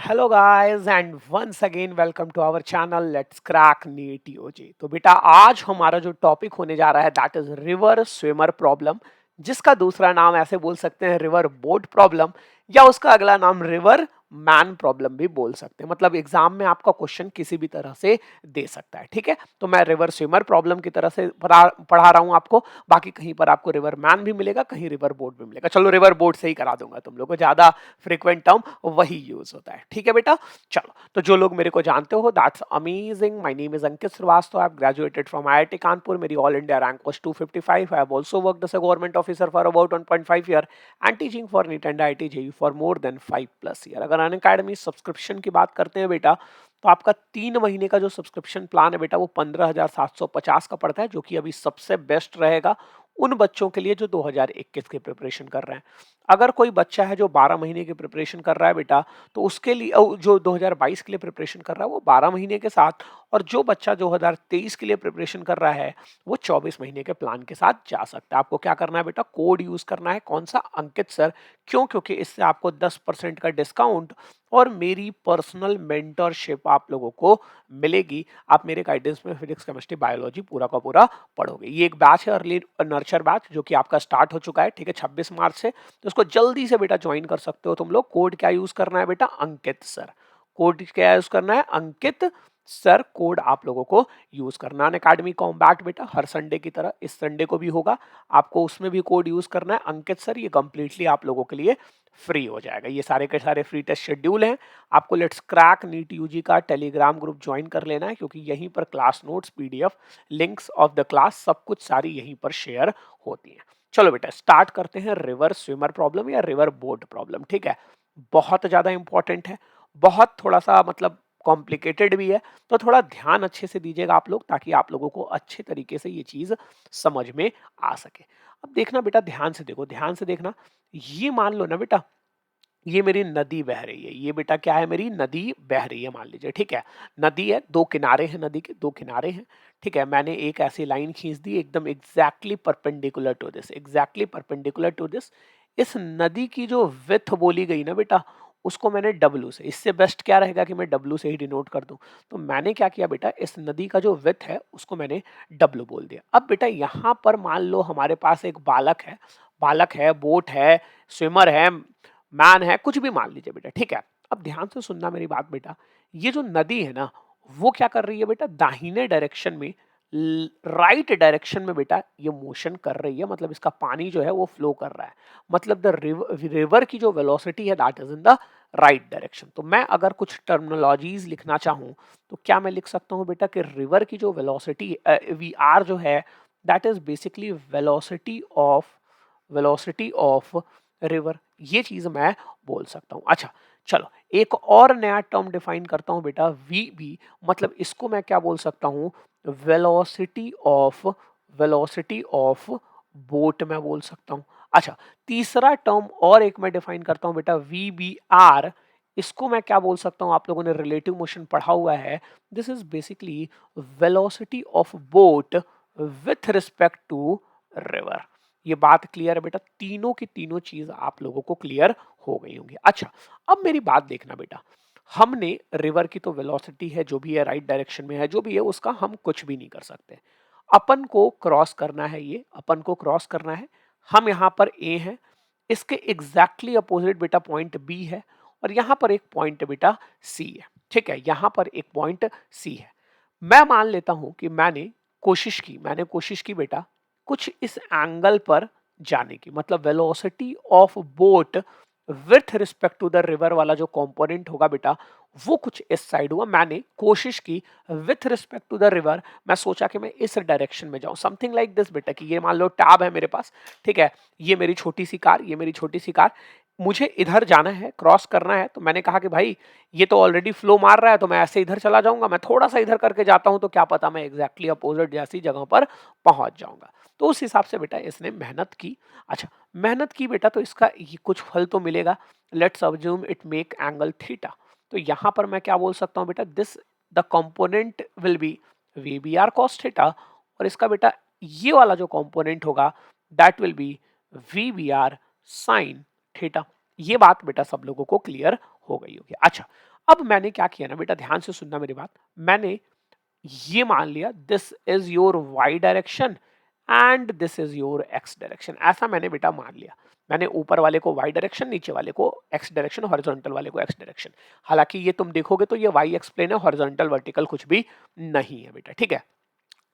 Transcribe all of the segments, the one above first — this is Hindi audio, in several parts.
Hello guys and once again welcome to our channel let's crack NEET UG. तो बेटा आज हमारा जो टॉपिक होने जा रहा है that is river swimmer problem, जिसका दूसरा नाम ऐसे बोल सकते हैं रिवर बोट प्रॉब्लम, या उसका अगला नाम रिवर मैन प्रॉब्लम भी बोल सकते हैं। मतलब एग्जाम में आपका क्वेश्चन किसी भी तरह से दे सकता है। ठीक है, तो मैं रिवर स्विमर प्रॉब्लम की तरह से पढ़ा रहा हूं आपको। बाकी कहीं पर आपको रिवर मैन भी मिलेगा, कहीं रिवर बोट भी मिलेगा। चलो रिवर बोट से ही करा दूंगा तुम लोग को, ज्यादा फ्रीक्वेंट टर्म वही यूज होता है। ठीक है बेटा, चलो तो जो लोग मेरे को जानते हो that's amazing. My name is Ankit Shrivastava. I have graduated from IIT Kanpur. मेरी all India rank was 255। I have also worked as a government officer for about 1.5 year and teaching for NEET and IIT JEE for more than 5+ year. अगर अनअकैडमी सब्सक्रिप्शन की बात करते हैं बेटा, तो आपका 3 महीने का जो सब्सक्रिप्शन प्लान है बेटा वो 15,750 का पड़ता है, जो कि अभी सबसे बेस्ट रहेगा उन बच्चों के लिए जो 2021 की प्रिपरेशन कर रहे हैं। अगर कोई बच्चा है जो 12 महीने की प्रिपरेशन कर रहा है बेटा, तो उसके लिए जो 2022 के लिए प्रिपरेशन कर रहा है वो 12 महीने के साथ, और जो बच्चा 2023 के लिए प्रिपरेशन कर रहा है वो 24 महीने के प्लान के साथ जा सकता है। आपको क्या करना है बेटा, कोड यूज करना है। कौन सा? अंकित सर। क्यों? क्योंकि इससे आपको 10% का डिस्काउंट और मेरी पर्सनल मेंटरशिप आप लोगों को मिलेगी। आप मेरे गाइडेंस में फिजिक्स केमिस्ट्री बायोलॉजी पूरा का पूरा पढ़ोगे। ये एक बैच है अर्ली नर्चर बैच, जो कि आपका स्टार्ट हो चुका है। ठीक है, 26 मार्च से। तो उसको जल्दी से बेटा ज्वाइन कर सकते हो तुम लोग। कोड क्या यूज करना है बेटा? अंकित सर। कोड क्या यूज करना है? अंकित सर कोड आप लोगों को यूज करना। अनअकैडमी कॉम्बैट बेटा हर संडे की तरह इस संडे को भी होगा। आपको उसमें भी कोड यूज करना है अंकित सर। ये कंप्लीटली आप लोगों के लिए फ्री हो जाएगा। ये सारे के सारे फ्री टेस्ट शेड्यूल हैं। आपको लेट्स क्रैक नीट यूजी का टेलीग्राम ग्रुप ज्वाइन कर लेना है, क्योंकि यहीं पर class notes, PDF, links of the class सब कुछ सारी यहीं पर शेयर होती हैं। चलो बेटा स्टार्ट करते हैं रिवर स्विमर प्रॉब्लम या रिवर बोट प्रॉब्लम। ठीक है, बहुत ज्यादा इंपॉर्टेंट है, बहुत थोड़ा सा मतलब कॉम्प्लिकेटेड भी है। तो थोड़ा ध्यान अच्छे से दीजिएगा आप लोग, ताकि आप लोगों को अच्छे तरीके से ये चीज समझ में आ सके। अब देखना बेटा, ध्यान से देखो, ध्यान से देखना। ये मान लो ना बेटा, ये मेरी नदी बह रही है। ये बेटा क्या है? मेरी नदी बह रही है मान लीजिए। ठीक है, नदी है, दो किनारे हैं, नदी के दो किनारे हैं। ठीक है, मैंने एक ऐसी लाइन खींच दी एकदम exactly perpendicular to this, exactly perpendicular to this. इस नदी की जो विथ बोली गई ना बेटा, उसको मैंने डब्लू से, इससे बेस्ट क्या रहेगा कि मैं डब्लू से ही डिनोट कर दूं। तो मैंने क्या किया बेटा, इस नदी का जो विथ है उसको मैंने डब्लू बोल दिया। अब बेटा यहां पर मान लो हमारे पास एक बालक है, बालक है, बोट है, स्विमर है, मैन है, कुछ भी मान लीजिए बेटा। ठीक है, अब ध्यान से सुनना मेरी बात बेटा। ये जो नदी है ना, वो क्या कर रही है बेटा, दाहिने डायरेक्शन में, राइट डायरेक्शन में बेटा ये मोशन कर रही है। मतलब इसका पानी जो है वो फ्लो कर रहा है। मतलब द रिवर की जो वेलोसिटी है that is in the right direction. तो मैं अगर कुछ टर्मिनोलॉजीज लिखना चाहूं तो क्या मैं लिख सकता हूं बेटा कि रिवर की जो वेलोसिटी वी आर जो है that is basically velocity of river. ये चीज मैं बोल सकता हूं। अच्छा चलो, एक और नया टर्म डिफाइन करता हूं बेटा, वी बी। मतलब इसको मैं क्या बोल सकता हूं? Velocity of, velocity of boat मैं बोल सकता हूं। अच्छा, तीसरा टर्म और एक मैं डिफाइन करता हूं बेटा, वी बी आर। इसको मैं क्या बोल सकता हूं? आप लोगों ने रिलेटिव मोशन पढ़ा हुआ है। This is basically velocity of boat with respect to river. ये बात क्लियर है बेटा? तीनों की तीनों चीज आप लोगों को क्लियर हो गई होंगी। अच्छा, अब मेरी बात देखना बेटा, हमने रिवर की तो वेलोसिटी है, जो भी है राइट डायरेक्शन में है, जो भी है उसका हम कुछ भी नहीं कर सकते। अपन को क्रॉस करना है, ये अपन को क्रॉस करना है। हम यहाँ पर ए है, इसके एग्जैक्टली अपोजिट बेटा पॉइंट बी है, और यहाँ पर एक पॉइंट बेटा सी है। ठीक है, यहाँ पर एक पॉइंट सी है। मैं मान लेता हूं कि मैंने कोशिश की बेटा कुछ इस एंगल पर जाने की। मतलब velocity of boat with respect to the river वाला जो कंपोनेंट होगा बेटा, वो कुछ इस साइड हुआ। मैंने कोशिश की with respect to the river, मैं सोचा कि मैं इस डायरेक्शन में जाऊं, समथिंग लाइक दिस बेटा। कि ये मान लो टैब है मेरे पास। ठीक है, ये मेरी छोटी सी कार, ये मेरी छोटी सी कार, मुझे इधर जाना है, क्रॉस करना है। तो मैंने कहा कि भाई ये तो ऑलरेडी फ्लो मार रहा है, तो मैं ऐसे इधर चला जाऊंगा। मैं थोड़ा सा इधर करके जाता हूं तो क्या पता मैं एग्जैक्टली अपोजिट जैसी जगह पर पहुंच जाऊंगा। तो उस हिसाब से बेटा इसने मेहनत की। अच्छा, मेहनत की बेटा तो इसका ये कुछ फल तो मिलेगा। Let's assume it make angle theta. तो यहां पर मैं क्या बोल सकता हूं बेटा, this the component will be V B R cos theta, और इसका बेटा ये वाला जो कंपोनेंट होगा that will be V B R sine theta. ये बात बेटा सब लोगों को क्लियर हो गई होगी। अच्छा, अब मैंने क्या किया ना बेटा, ध्यान से सुनना मेरी बात, मैंने ये मान लिया this is your Y direction and this is your X direction, ऐसा मैंने बेटा मान लिया। मैंने ऊपर वाले को वाई डायरेक्शन, नीचे वाले को एक्स डायरेक्शन, हॉरिजॉन्टल वाले को एक्स डायरेक्शन। हालांकि ये तुम देखोगे तो ये वाई एक्स प्लेन है, हॉरिजॉन्टल वर्टिकल कुछ भी नहीं है बेटा, ठीक है।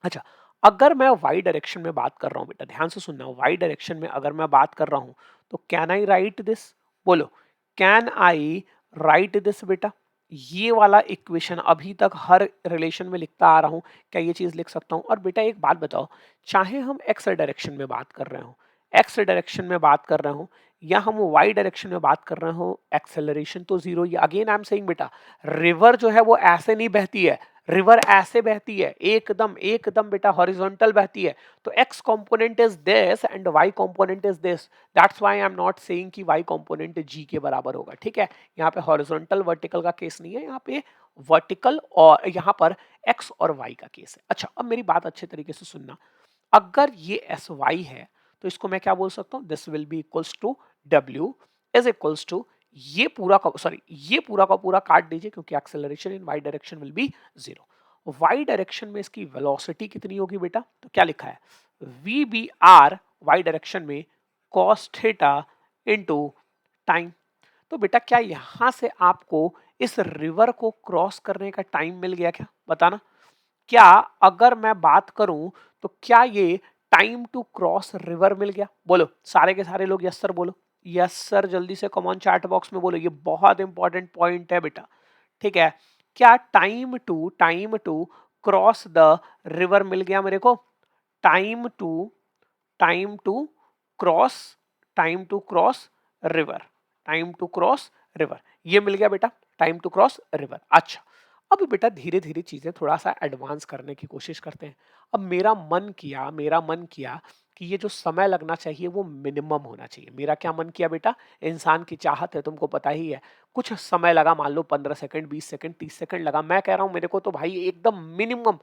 अच्छा, अगर मैं वाई डायरेक्शन में बात कर रहा हूं बेटा, ध्यान से सुनना, वाई डायरेक्शन में अगर मैं बात कर रहा हूं तो कैन आई राइट दिस, बोलो कैन आई राइट दिस बेटा। ये वाला इक्वेशन अभी तक हर रिलेशन में लिखता आ रहा हूं, क्या ये चीज लिख सकता हूं? और बेटा एक बात बताओ, चाहे हम एक्स डायरेक्शन में बात कर रहे हो, एक्स डायरेक्शन में बात कर रहे हो, या हम वाई डायरेक्शन में बात कर रहे हो, एक्सेलरेशन तो जीरो। ये अगेन आई एम सेइंग बेटा, रिवर जो है वो ऐसे नहीं बहती है, रिवर ऐसे बहती है, एकदम एकदम बेटा हॉरिजॉन्टल बहती है। तो x component is this and y component is this, that's why I am not saying कि y कंपोनेंट g के बराबर होगा, ठीक है। यहाँ पे हॉरिजॉन्टल वर्टिकल का केस नहीं है, यहाँ पे वर्टिकल और यहाँ पर x और y का केस है। अच्छा, अब मेरी बात अच्छे तरीके से सुनना, अगर ये एस वाई है तो इसको मैं क्या बोल सकता हूँ, this will be equals to W is equals to, ये पूरा का सॉरी ये पूरा का पूरा काट दीजिए क्योंकि acceleration in Y direction will be zero. Y direction में इसकी वेलोसिटी कितनी होगी बेटा, तो क्या लिखा है, V B R Y direction में कॉस थीटा इनटू टाइम। तो बेटा क्या यहां से आपको इस रिवर को क्रॉस करने का टाइम मिल गया क्या, बताना। क्या अगर मैं बात करूं तो क्या ये टाइम टू क्रॉस रिवर मिल गया? बोलो सारे के सारे लोग यस सर बोलो, यस सर जल्दी से कमेंट चैट बॉक्स में बोलो, ये बहुत इंपॉर्टेंट पॉइंट है बेटा, ठीक है। क्या time to cross the river मिल गया मेरे को? Time to time to cross time to cross river, time to cross river, ये मिल गया बेटा, टाइम टू क्रॉस रिवर। अच्छा, अब बेटा धीरे धीरे चीजें थोड़ा सा एडवांस करने की कोशिश करते हैं। अब मेरा मन किया कि ये जो समय लगना चाहिए वो मिनिमम होना चाहिए। मेरा क्या मन किया बेटा, इंसान की चाहत है, तुमको पता ही है, कुछ समय लगा, मान लो 15 सेकंड, 20 सेकंड, 30 सेकंड लगा, मैं कह रहा हूं मेरे को तो भाई एकदम मिनिमम,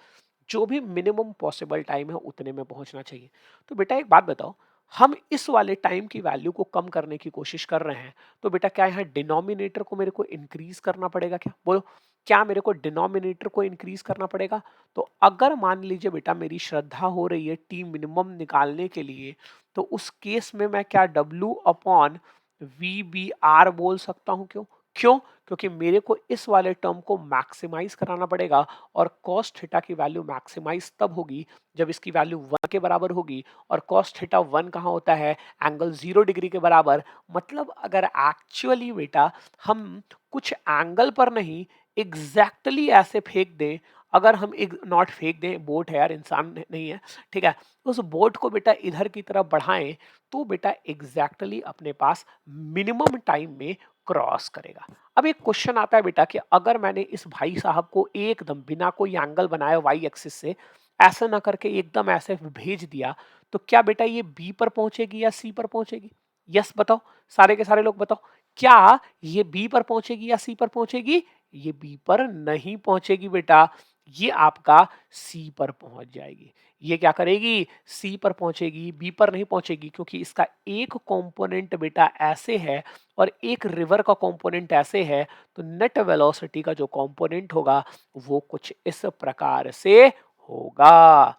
जो भी मिनिमम पॉसिबल टाइम है उतने में पहुंचना चाहिए। तो बेटा एक बात बताओ, हम इस वाले टाइम की वैल्यू को कम करने की कोशिश कर रहे हैं, तो बेटा क्या यहाँ डिनोमिनेटर को मेरे को इंक्रीज करना पड़ेगा क्या? बोलो, क्या मेरे को डिनोमिनेटर को इंक्रीज करना पड़ेगा? तो अगर मान लीजिए बेटा मेरी श्रद्धा हो रही है टी मिनिमम निकालने के लिए, तो उस केस में मैं क्या W upon V B R बोल सकता हूं? क्यों क्यों? क्योंकि मेरे को इस वाले टर्म को मैक्सिमाइज कराना पड़ेगा, और कॉस थीटा की वैल्यू मैक्सिमाइज तब होगी जब इसकी वैल्यू 1 के बराबर होगी, और कॉस थीटा 1 कहाँ होता है, एंगल 0 डिग्री के बराबर। मतलब अगर एक्चुअली बेटा हम कुछ एंगल पर नहीं, एग्जैक्टली ऐसे फेंक दें, अगर हम एक नॉट फेंक दें, बोट है यार, इंसान नहीं है, ठीक है, उस बोट को बेटा इधर की तरफ बढ़ाएं, तो बेटा एग्जैक्टली अपने पास मिनिमम टाइम में क्रॉस करेगा। अब एक क्वेश्चन आता है बेटा कि अगर मैंने इस भाई साहब को एकदम बिना कोई एंगल बनाए वाई एक्सिस से ऐसा ना करके एकदम ऐसे भेज दिया, तो क्या बेटा ये बी पर पहुंचेगी या सी पर पहुंचेगी? यस बताओ, सारे के सारे लोग बताओ, क्या ये बी पर पहुंचेगी या सी पर पहुंचेगी? ये बी पर नहीं पहुंचेगी बेटा, ये आपका सी पर पहुंच जाएगी। ये क्या करेगी, सी पर पहुंचेगी, बी पर नहीं पहुंचेगी, क्योंकि इसका एक कंपोनेंट बेटा ऐसे है और एक रिवर का कंपोनेंट ऐसे है, तो नेट वेलोसिटी का जो कंपोनेंट होगा वो कुछ इस प्रकार से होगा।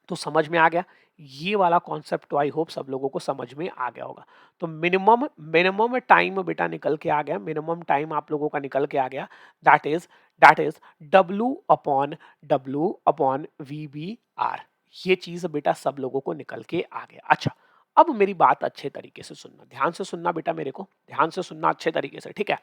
तो समझ में आ गया ये वाला कॉन्सेप्ट? तो आई होप सब लोगों को समझ में आ गया होगा। तो मिनिमम मिनिमम टाइम बेटा निकल के आ गया, मिनिमम टाइम आप लोगों का निकल के आ गया, that is W upon V B R. ये चीज बेटा सब लोगों को निकल के आ गया। अच्छा, अब मेरी बात अच्छे तरीके से सुनना, ध्यान से सुनना बेटा, मेरे को ध्यान से सुनना अच्छे तरीके से, ठीक है।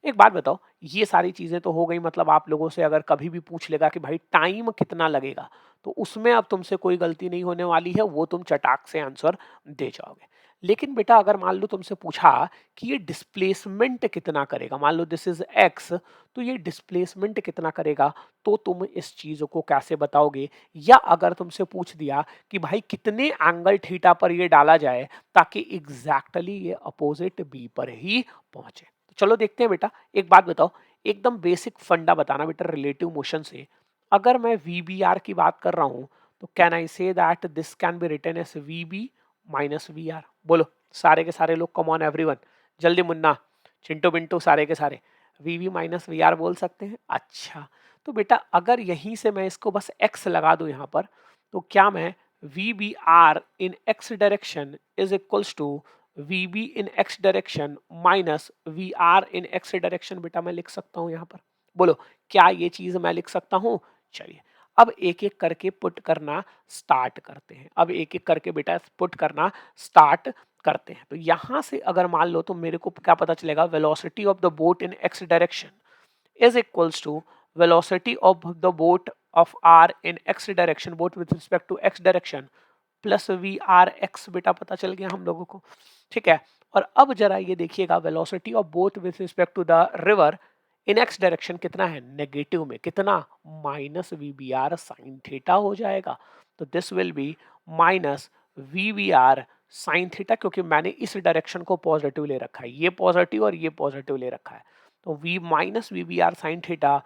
एक बात बताओ, ये सारी चीजें तो हो गई, मतलब आप लोगों से अगर कभी भी पूछ लेगा कि भाई टाइम कितना लगेगा, तो उसमें अब तुमसे कोई गलती नहीं होने वाली है, वो तुम चटाक से आंसर दे जाओगे। लेकिन बेटा अगर मान लो तुमसे पूछा कि ये डिस्प्लेसमेंट कितना करेगा, मान लो दिस इज एक्स, तो ये डिस्प्लेसमेंट कितना करेगा, तो तुम इस चीज को कैसे बताओगे? या अगर तुमसे पूछ दिया कि भाई कितने एंगल थीटा पर ये डाला जाए ताकि एग्जैक्टली ये अपोजिट बी पर ही पहुंचे? तो चलो देखते हैं बेटा। एक बात बताओ, एकदम बेसिक फंडा बताना बेटा रिलेटिव मोशन से, अगर मैं वी बी आर की बात कर रहा हूं, तो can I say that this can be written as V B minus V R? बोलो सारे के सारे लोग, कम ऑन एवरीवन, जल्दी मुन्ना, चिंटू बिंटू, सारे के सारे, V V minus V R बोल सकते हैं। अच्छा, तो बेटा अगर यहीं से मैं इसको बस x लगा दूं यहाँ पर, तो क्या मैं V B R in x direction is equals to V B in x direction minus V R in x direction बेटा मैं लिख सकता हूँ यहाँ पर? बोलो, क्या ये चीज मैं लिख सकता हूँ? चलिए, अब एक एक करके पुट करना स्टार्ट करते हैं। अब एक एक करके बेटा पुट करना स्टार्ट करते हैं। तो यहां से अगर मान लो तो मेरे को क्या पता चलेगा, velocity of the boat in X direction is equals to velocity of the boat of r in x direction, boat with respect to x direction plus V R X बेटा पता चल गया हम लोगों को। ठीक है, और अब जरा ये देखिएगा, velocity of boat with respect to the river in X direction कितना है, नेगेटिव में, कितना, minus V B R sine theta हो जाएगा। तो this will be minus V B R sine theta, क्योंकि मैंने इस डायरेक्शन को पॉजिटिव ले रखा है, ये पॉजिटिव और ये पॉजिटिव ले रखा है। तो v minus V B R sine theta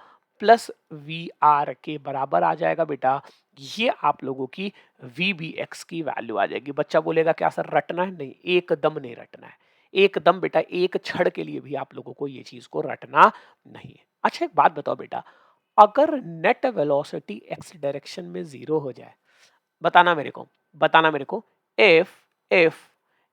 plus V R के बराबर आ जाएगा बेटा, ये आप लोगों की वी बी एक्स की वैल्यू आ जाएगी। बच्चा बोलेगा क्या सर रटना है? नहीं, एकदम नहीं रटना है, एकदम बेटा, एक क्षण के लिए भी आप लोगों को ये चीज को रटना नहीं है। अच्छा एक बात बताओ बेटा, अगर नेट वेलोसिटी एक्स डायरेक्शन में जीरो हो जाए, बताना मेरे को, बताना मेरे को, if if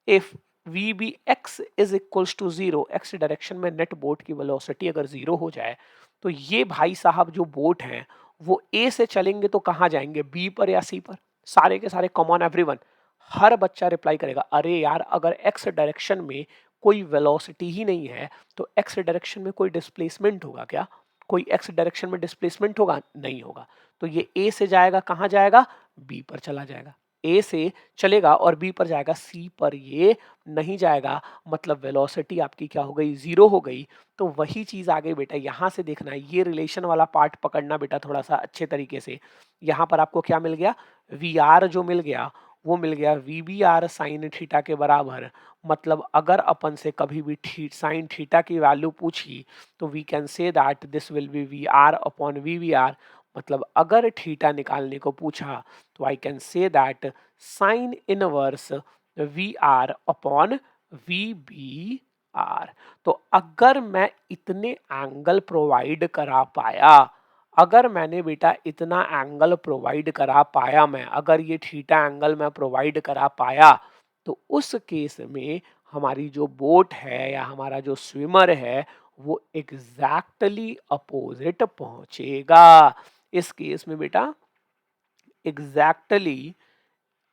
if V B X is equals to zero, X direction में नेट बोट की वेलोसिटी अगर जीरो हो जाए, तो ये भाई साहब जो बोट हैं वो ए से चलेंगे तो कहाँ जाएंगे, बी पर या सी पर? सारे के सारे कॉमन एवरीवन, हर बच्चा रिप्लाई करेगा, अरे यार अगर एक्स डायरेक्शन में कोई वेलोसिटी ही नहीं है तो एक्स डायरेक्शन में कोई डिस्प्लेसमेंट होगा क्या? कोई एक्स डायरेक्शन में डिस्प्लेसमेंट होगा? नहीं होगा। तो ये ए से जाएगा, कहाँ जाएगा, बी पर चला जाएगा। ए से चलेगा और बी पर जाएगा, सी पर ये नहीं जाएगा, मतलब वेलोसिटी आपकी क्या हो गई, जीरो हो गई। तो वही चीज आ गई बेटा, यहां से देखना है, ये रिलेशन वाला पार्ट पकड़ना बेटा थोड़ा सा अच्छे तरीके से। यहां पर आपको क्या मिल गया, वी आर जो मिल गया वो मिल गया V B R sine theta के बराबर। मतलब अगर अपन से कभी भी साइन थीटा की वैल्यू पूछी तो we can say that this will be V R upon V B R. मतलब अगर थीटा निकालने को पूछा तो I can say that sine inverse V R upon V B R. तो अगर मैं इतने एंगल प्रोवाइड करा पाया, अगर मैंने बेटा इतना एंगल प्रोवाइड करा पाया, मैं अगर ये थीटा एंगल मैं प्रोवाइड करा पाया, तो उस केस में हमारी जो बोट है या हमारा जो स्विमर है वो एग्जैक्टली अपोजिट पहुंचेगा। इस केस में बेटा एग्जैक्टली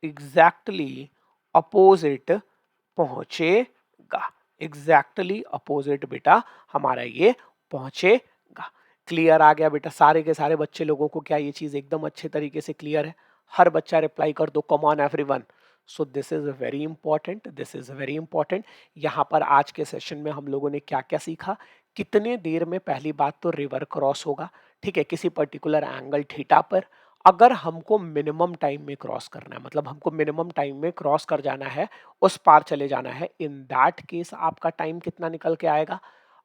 एग्जैक्टली अपोजिट पहुंचेगा, एग्जैक्टली अपोजिट बेटा हमारा ये पहुंचेगा। क्लियर आ गया बेटा सारे के सारे बच्चे लोगों को? क्या ये चीज एकदम अच्छे तरीके से क्लियर है? हर बच्चा रिप्लाई कर दो, come on everyone. So this is very important, this is very important. यहाँ पर आज के सेशन में हम लोगों ने क्या क्या सीखा, कितने देर में पहली बात तो रिवर क्रॉस होगा, ठीक है, किसी पर्टिकुलर एंगल थीटा पर, अगर हमको मिनिमम टाइम में क्रॉस करना है, मतलब हमको मिनिमम टाइम में क्रॉस कर जाना है, उस पार चले जाना है, इन दैट केस आपका टाइम कितना निकल के आएगा।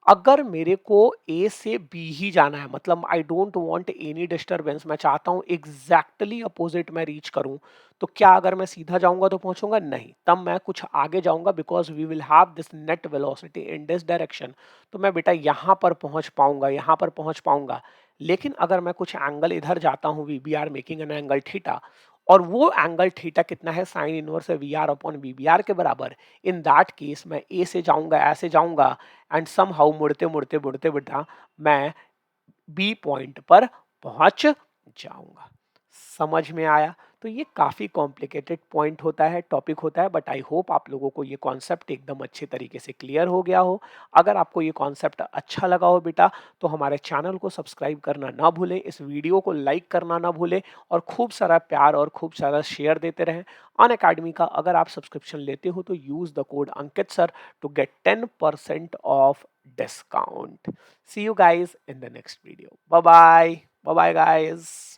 अगर मेरे को ए से बी ही जाना है, मतलब I don't want any disturbance, मैं चाहता हूं एग्जैक्टली अपोजिट मैं रीच करूं, तो क्या अगर मैं सीधा जाऊंगा तो पहुंचूंगा? नहीं, तब मैं कुछ आगे जाऊंगा, because we will have this net velocity in this direction. तो मैं बेटा यहां पर पहुंच पाऊंगा, यहां पर पहुंच पाऊंगा। लेकिन अगर मैं कुछ एंगल इधर जाता हूं, V B R making an angle theta, और वो एंगल थीटा कितना है, sine inverse V R upon V B R के बराबर, इन दैट केस मैं ए से जाऊंगा, ऐसे जाऊंगा, एंड सम हाउ मुड़ते मुड़ते मुड़ते बेटा मैं बी पॉइंट पर पहुंच जाऊंगा। समझ में आया? तो ये काफी कॉम्प्लिकेटेड पॉइंट होता है, टॉपिक होता है, बट आई होप आप लोगों को ये कॉन्सेप्ट एकदम अच्छे तरीके से क्लियर हो गया हो। अगर आपको ये कॉन्सेप्ट अच्छा लगा हो बेटा, तो हमारे चैनल को सब्सक्राइब करना ना भूलें, इस वीडियो को लाइक करना ना भूलें, और खूब सारा प्यार और खूब सारा शेयर देते रहें। अनअकैडमी का अगर आप सब्सक्रिप्शन लेते हो तो use the code Ankit sir to get 10% off discount. See you guys in the next video. Bye bye. Bye bye, guys.